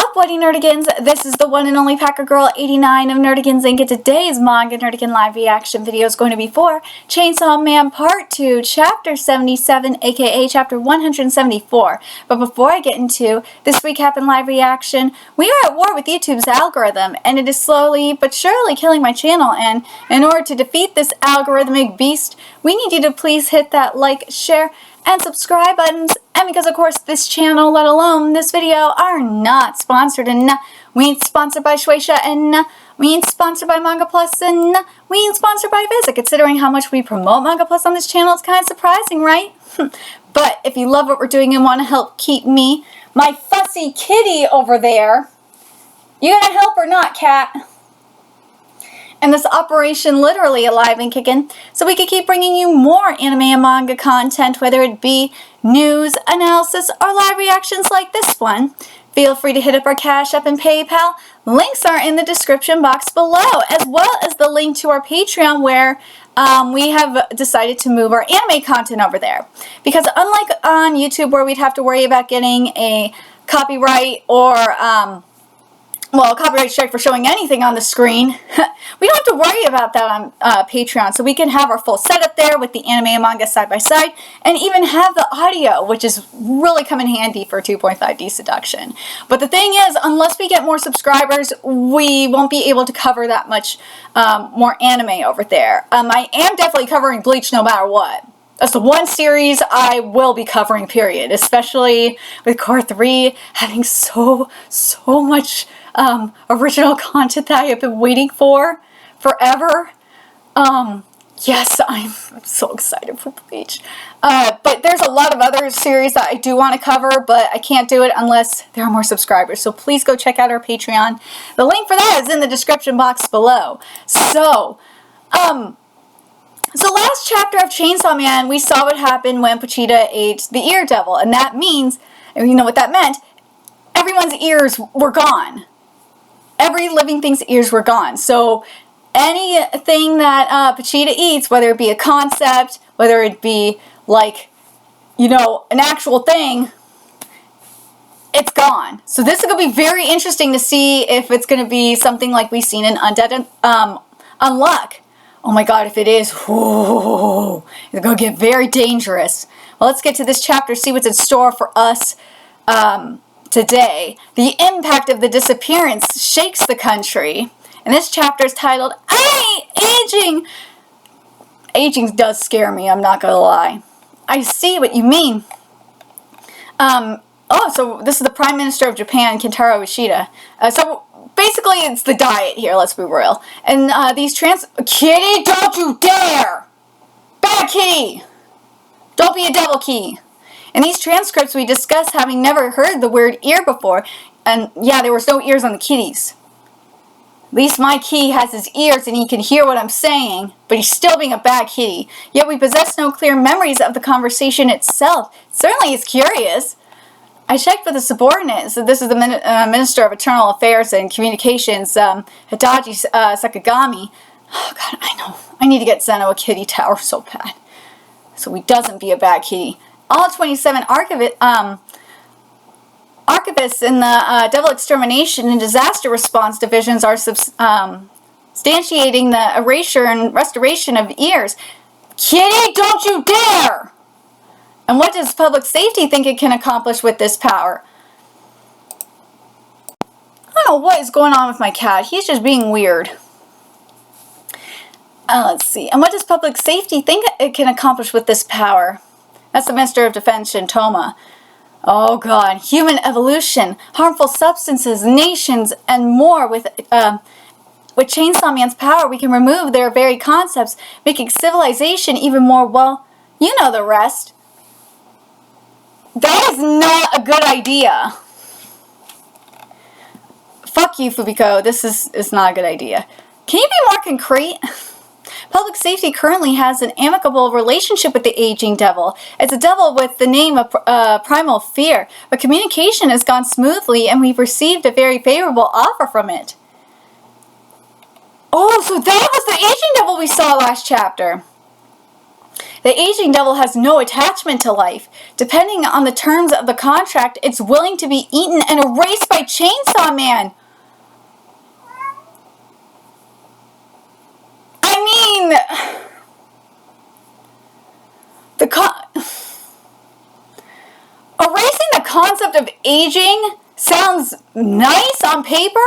up, Bloody Nerdigans? This is the one and only Packer Girl 89 of Nerdigans Inc. And today's Manga Nerdigan live reaction video is going to be for Chainsaw Man Part 2, Chapter 77, aka Chapter 174. But before I get into this recap and live reaction, we are at war with YouTube's algorithm, and it is slowly but surely killing my channel. And in order to defeat this algorithmic beast, we need you to please hit that like, share, and subscribe buttons. And because of course this channel, let alone this video, are not sponsored, and we ain't sponsored by Shueisha, and we ain't sponsored by Manga Plus, and we ain't sponsored by Visit. Considering how much we promote Manga Plus on this channel, it's kind of surprising, right? But if you love what we're doing and want to help keep me, my fussy kitty over there, you gonna help or not, cat? And this operation literally alive and kicking, so we can keep bringing you more anime and manga content, whether it be news, analysis, or live reactions like this one. Feel free to hit up our Cash App and PayPal. Links are in the description box below, as well as the link to our Patreon, where we have decided to move our anime content over there. Because unlike on YouTube, where we'd have to worry about getting a copyright or well, copyright strike for showing anything on the screen, we don't have to worry about that on Patreon. So we can have our full setup there with the anime and manga side by side, and even have the audio, which is really come in handy for 2.5D seduction. But the thing is, unless we get more subscribers, we won't be able to cover that much more anime over there. I am definitely covering Bleach no matter what. That's the one series I will be covering, period. Especially with Core 3 having so much original content that I have been waiting for forever. Yes, I'm so excited for Bleach. But there's a lot of other series that I do want to cover, but I can't do it unless there are more subscribers. So please go check out our Patreon. The link for that is in the description box below. So last chapter of Chainsaw Man, we saw what happened when Pochita ate the ear devil, and that means, and you know what that meant, everyone's ears were gone. Every living thing's ears were gone. So anything that Pochita eats, whether it be a concept, whether it be like, you know, an actual thing, it's gone. So this is going to be very interesting to see if it's going to be something like we've seen in Undead Unluck. Oh my god, if it is, whoa, it's going to get very dangerous. Well, let's get to this chapter, see what's in store for us today. The impact of the disappearance shakes the country. And this chapter is titled, Hey, Aging! Aging does scare me, I'm not going to lie. I see what you mean. Oh, so this is the Prime Minister of Japan, Kentaro Ishida. So basically, it's the diet here, let's be real. And these Kitty, don't you dare! Bad kitty! Don't be a devil key. In these transcripts, we discuss having never heard the word ear before. And yeah, there was no ears on the kitties. At least my key has his ears and he can hear what I'm saying, but he's still being a bad kitty. Yet we possess no clear memories of the conversation itself. Certainly is curious. I checked with the subordinates. So this is the Minister of Internal Affairs and Communications, Hidaji Sakagami. Oh god, I know. I need to get Zeno a kitty tower so bad, so he doesn't be a bad kitty. All 27 archivists in the Devil Extermination and Disaster Response Divisions are substantiating the erasure and restoration of ears. Kitty, don't you dare! And what does public safety think it can accomplish with this power? I don't know what is going on with my cat. He's just being weird. Let's see. And what does public safety think it can accomplish with this power? That's the Minister of Defense, Shintoma. Oh god. Human evolution, harmful substances, nations, and more. With Chainsaw Man's power, we can remove their very concepts, making civilization even more, well, you know the rest. That is not a good idea. Fuck you, Fubiko. This is not a good idea. Can you be more concrete? Public safety currently has an amicable relationship with the aging devil. It's a devil with the name of Primal Fear, but communication has gone smoothly and we've received a very favorable offer from it. Oh, so that was the aging devil we saw last chapter. The aging devil has no attachment to life. Depending on the terms of the contract, it's willing to be eaten and erased by Chainsaw Man. I mean, erasing the concept of aging sounds nice on paper,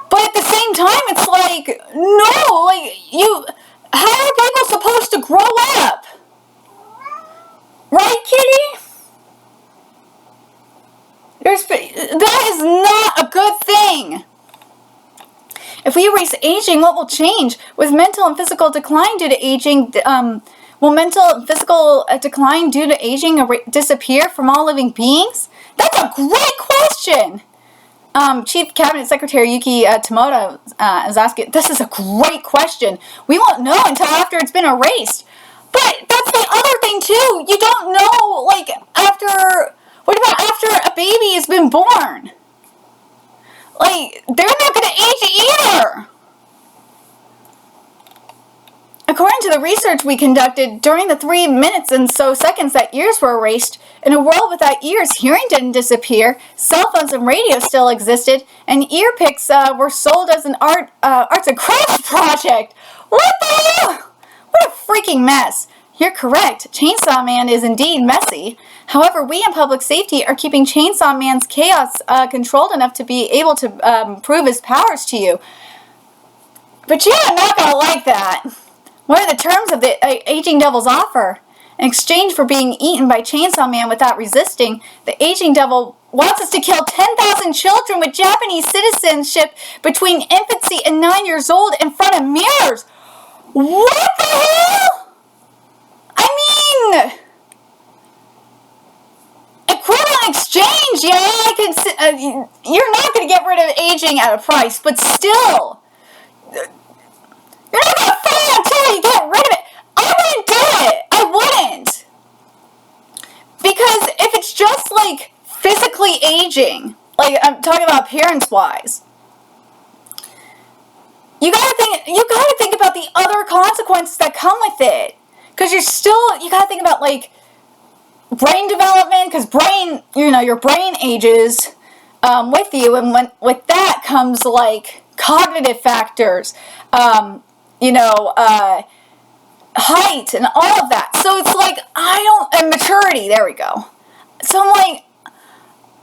but at the same time, it's like, no, like, how are people supposed to grow up? Right, kitty? That is not a good thing. If we erase aging, what will change? With mental and physical decline due to aging, will mental and physical decline due to aging disappear from all living beings? That's a great question. Chief Cabinet Secretary Yuki Tomoda is asking, this is a great question. We won't know until after it's been erased. But that's the other thing too. You don't know, like, what about after a baby has been born? Like, they're not going to age either. According to the research we conducted, during the 3 minutes and so seconds that ears were erased, in a world without ears, hearing didn't disappear, cell phones and radio still existed, and ear picks were sold as an arts and crafts project. What the hell? What a freaking mess. You're correct. Chainsaw Man is indeed messy. However, we in public safety are keeping Chainsaw Man's chaos controlled enough to be able to prove his powers to you. But you're not going to like that. What are the terms of the Aging Devil's offer? In exchange for being eaten by Chainsaw Man without resisting, the Aging Devil wants us to kill 10,000 children with Japanese citizenship between infancy and 9 years old in front of mirrors. What the hell? I mean, equivalent exchange, yeah, I can. You're not going to get rid of aging at a price, but still, you're not going to fail until you get rid of it. I wouldn't do it. I wouldn't, because if it's just like physically aging, like I'm talking about appearance-wise, you gotta think about the other consequences that come with it. Because you gotta think about, like, brain development, because your brain ages with you, and with that comes, like, cognitive factors, height, and all of that. So it's like, and maturity, there we go. So I'm like,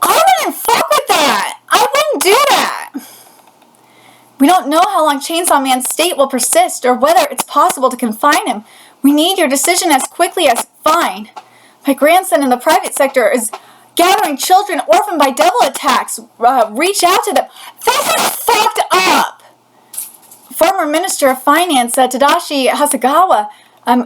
I wouldn't fuck with that. I wouldn't do that. We don't know how long Chainsaw Man's state will persist, or whether it's possible to confine him. We need your decision as quickly as fine. My grandson in the private sector is gathering children orphaned by devil attacks. Reach out to them. This is fucked up. Former Minister of Finance Tadashi Hasegawa.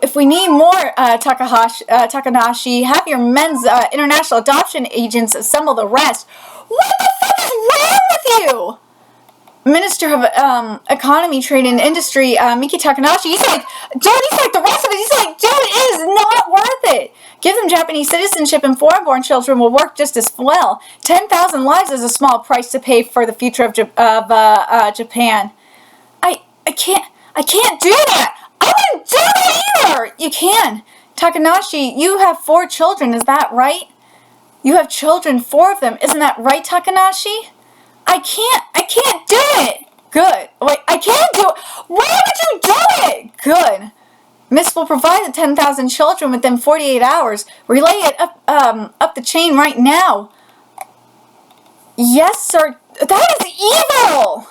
If we need more Takanashi, have your men's international adoption agents assemble the rest. What the fuck is wrong with you? Minister of Economy, Trade, and Industry, Miki Takanashi, he's like, the rest of it, he's like, dude, it is not worth it. Give them Japanese citizenship and foreign-born children will work just as well. 10,000 lives is a small price to pay for the future of Japan. I can't do that. I wouldn't do that either. You can. Takanashi, you have 4 children, is that right? You have children, 4 of them, isn't that right, Takanashi? I can't do it. Good. Wait, I can't do it. Why would you do it? Good. Miss will provide the 10,000 children within 48 hours. Relay it up the chain right now. Yes, sir. That is evil.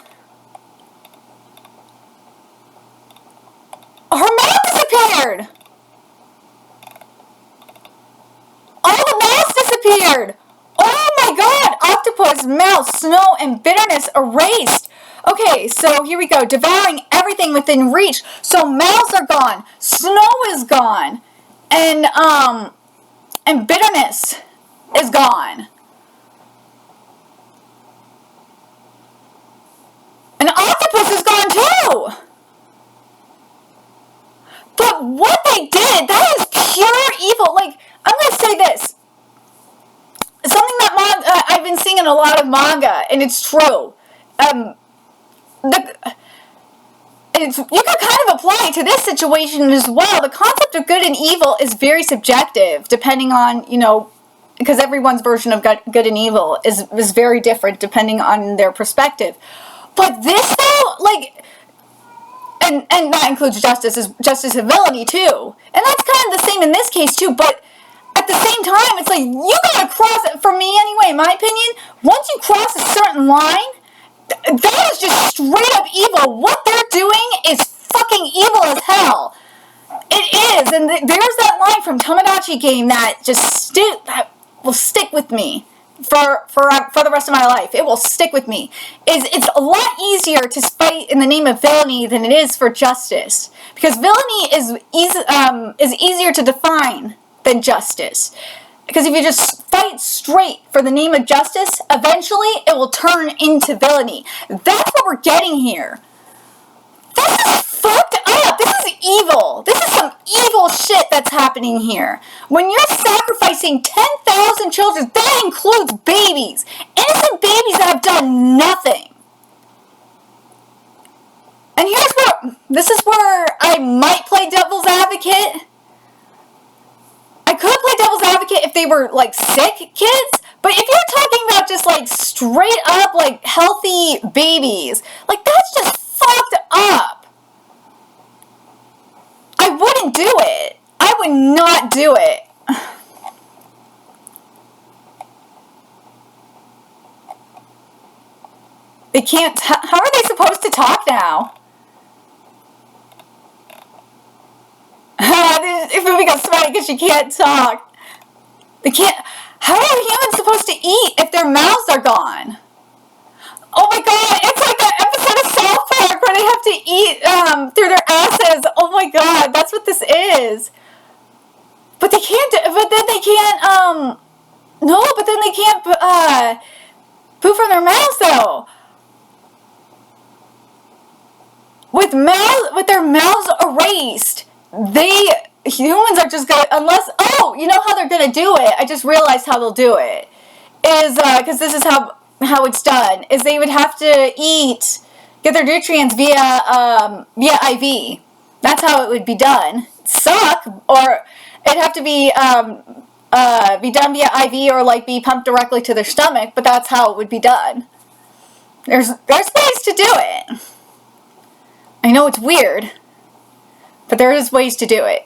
Her mouth disappeared. All the mouths disappeared. Oh my god! Octopus, mouse, snow, and bitterness erased. Okay, so here we go. Devouring everything within reach. So mouths are gone. Snow is gone. And bitterness is gone. And octopus is gone too. But what they did, that is pure evil. Like, I'm going to say this. Something that I've been seeing in a lot of manga, and it's true. It's you can kind of apply it to this situation as well. The concept of good and evil is very subjective, depending on, because everyone's version of good and evil is very different depending on their perspective. But this, though, like, and that includes justice and villainy, too. And that's kind of the same in this case, too, but at the same time, it's like, you gotta cross it, for me anyway, in my opinion, once you cross a certain line, that is just straight up evil. What they're doing is fucking evil as hell. It is, and there's that line from Tomodachi Game that that will stick with me for the rest of my life. It will stick with me. It's a lot easier to fight in the name of villainy than it is for justice, because villainy is easier to define than justice. Because if you just fight straight for the name of justice, eventually it will turn into villainy. That's what we're getting here. This is fucked up. This is evil. This is some evil shit that's happening here. When you're sacrificing 10,000 children, that includes babies. Innocent babies that have done nothing. And this is where I might play devil's advocate. I could play devil's advocate if they were, like, sick kids, but if you're talking about just, like, straight up, like, healthy babies, like, that's just fucked up. I wouldn't do it. I would not do it. They can't, how are they supposed to talk now? If it becomes funny because she can't talk. They can't. How are humans supposed to eat if their mouths are gone? Oh my god, it's like that episode of South Park where they have to eat through their asses. Oh my god, that's what this is. But they can't. But then they can't. No, but then they can't. Poop from their mouths though. With their mouths erased. Humans are just gonna, you know how they're gonna do it, I just realized how they'll do it, is, because this is how it's done, is they would have to get their nutrients via IV. That's how it would be done. Or it'd have to be done via IV or, like, be pumped directly to their stomach, but that's how it would be done. There's ways to do it. I know it's weird. But there is ways to do it.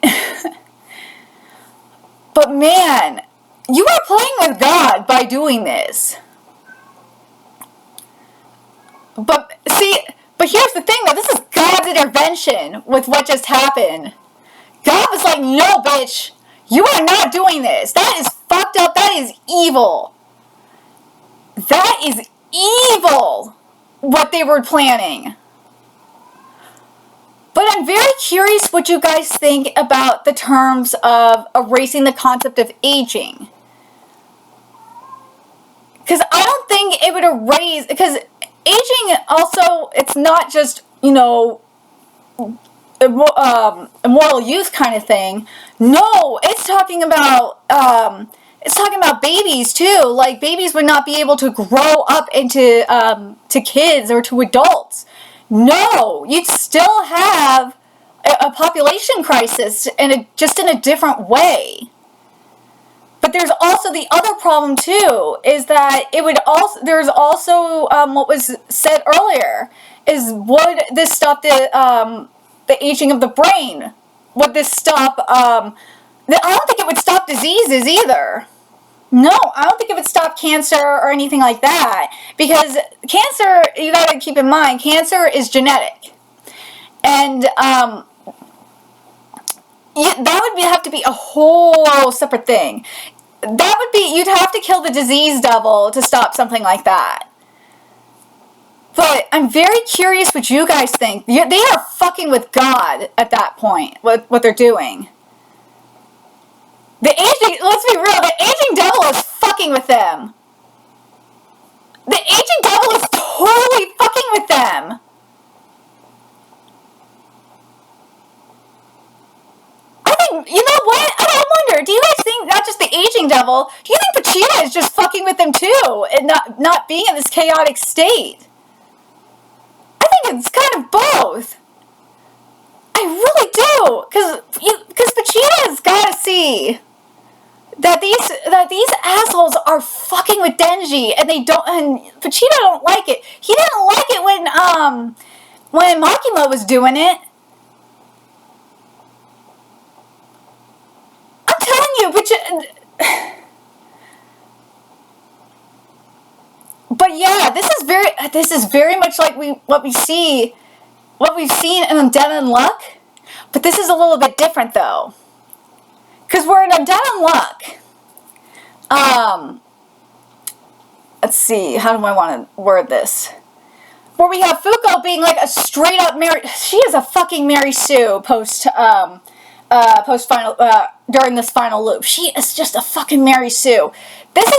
But man, you are playing with God by doing this. But here's the thing though, this is God's intervention with what just happened. God was like, no bitch, you are not doing this. That is fucked up, that is evil. That is evil, what they were planning. But I'm very curious what you guys think about the terms of erasing the concept of aging. Because I don't think it would erase, because aging also, it's not just, immoral youth kind of thing. No, it's talking about babies too. Like, babies would not be able to grow up into to kids or to adults. No, you'd still have a population crisis, just in a different way. But there's also the other problem too, is that there's also what was said earlier, is would this stop the aging of the brain? Would this stop, I don't think it would stop diseases either. No, I don't think it would stop cancer or anything like that. Because cancer, you gotta keep in mind, cancer is genetic. And that would have to be a whole separate thing. You'd have to kill the disease devil to stop something like that. But I'm very curious what you guys think. They are fucking with God at that point, what they're doing. Let's be real, the aging devil is fucking with them. The aging devil is totally fucking with them. I think, you know what? I wonder, do you guys think not just the aging devil, do you think Vegeta is just fucking with them too, and not being in this chaotic state? I think it's kind of both. really do, because Vegeta's gotta see that these assholes are fucking with Denji, and Vegeta don't like it. He didn't like it when Makima was doing it. I'm telling you, but yeah, this is very much like what we've seen in Undead Unluck, but this is a little bit different though, because we're in Undead Unluck. Let's see, how do I want to word this? Where we have Fuko being like a straight up she is a fucking Mary Sue post final during this final loop. She is just a fucking Mary Sue. This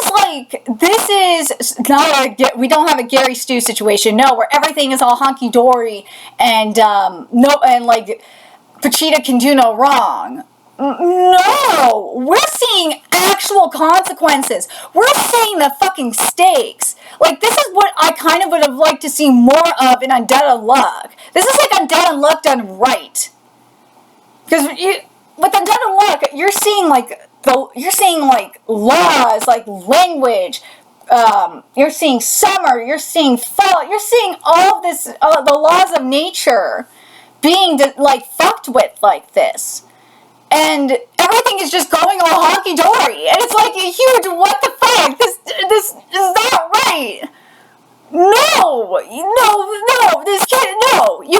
is not we don't have a Gary Stu situation, no, where everything is all honky dory and like Vegeta can do no wrong. No, we're seeing actual consequences. We're seeing the fucking stakes. Like, this is what I kind of would have liked to see more of in Undead Unluck. This is like Undead Unluck done right. Because with Undead Unluck, you're seeing like laws, like language. You're seeing summer. You're seeing fall. You're seeing all of this, the laws of nature, being like fucked with like this. And everything is just going all honky-dory. And it's like a huge, what the fuck? This is not right. No, you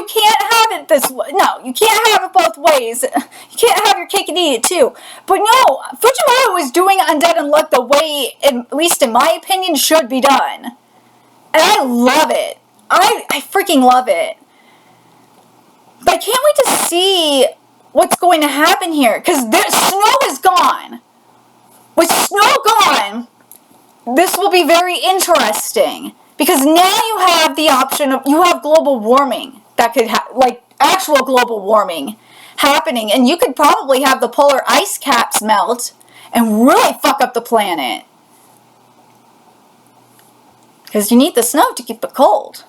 can't have it this way. No, you can't have it both ways. You can't have your cake and eat it too. But no, Fujimoto is doing Undead Unluck the way, at least in my opinion, should be done. And I love it. I freaking love it. But I can't wait to see what's going to happen here, because snow is gone. With snow gone, this will be very interesting, because now you have the option of, you have global warming that could like actual global warming happening, and you could probably have the polar ice caps melt and really fuck up the planet, because you need the snow to keep it cold.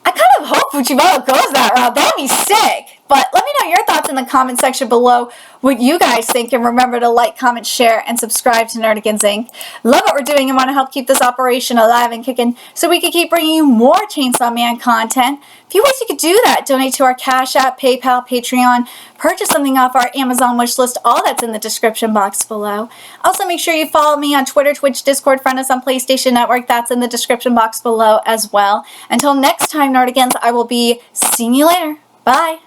I kind of hope Fujimoto goes that route. That'd be sick. But let me know your thoughts in the comment section below, what you guys think, and remember to like, comment, share, and subscribe to Nerdigans Inc. Love what we're doing and want to help keep this operation alive and kicking so we can keep bringing you more Chainsaw Man content. A few ways you could do that: donate to our Cash App, PayPal, Patreon, purchase something off our Amazon wishlist, all that's in the description box below. Also, make sure you follow me on Twitter, Twitch, Discord, friend us on PlayStation Network, that's in the description box below as well. Until next time, Nerdigans, I will be seeing you later. Bye!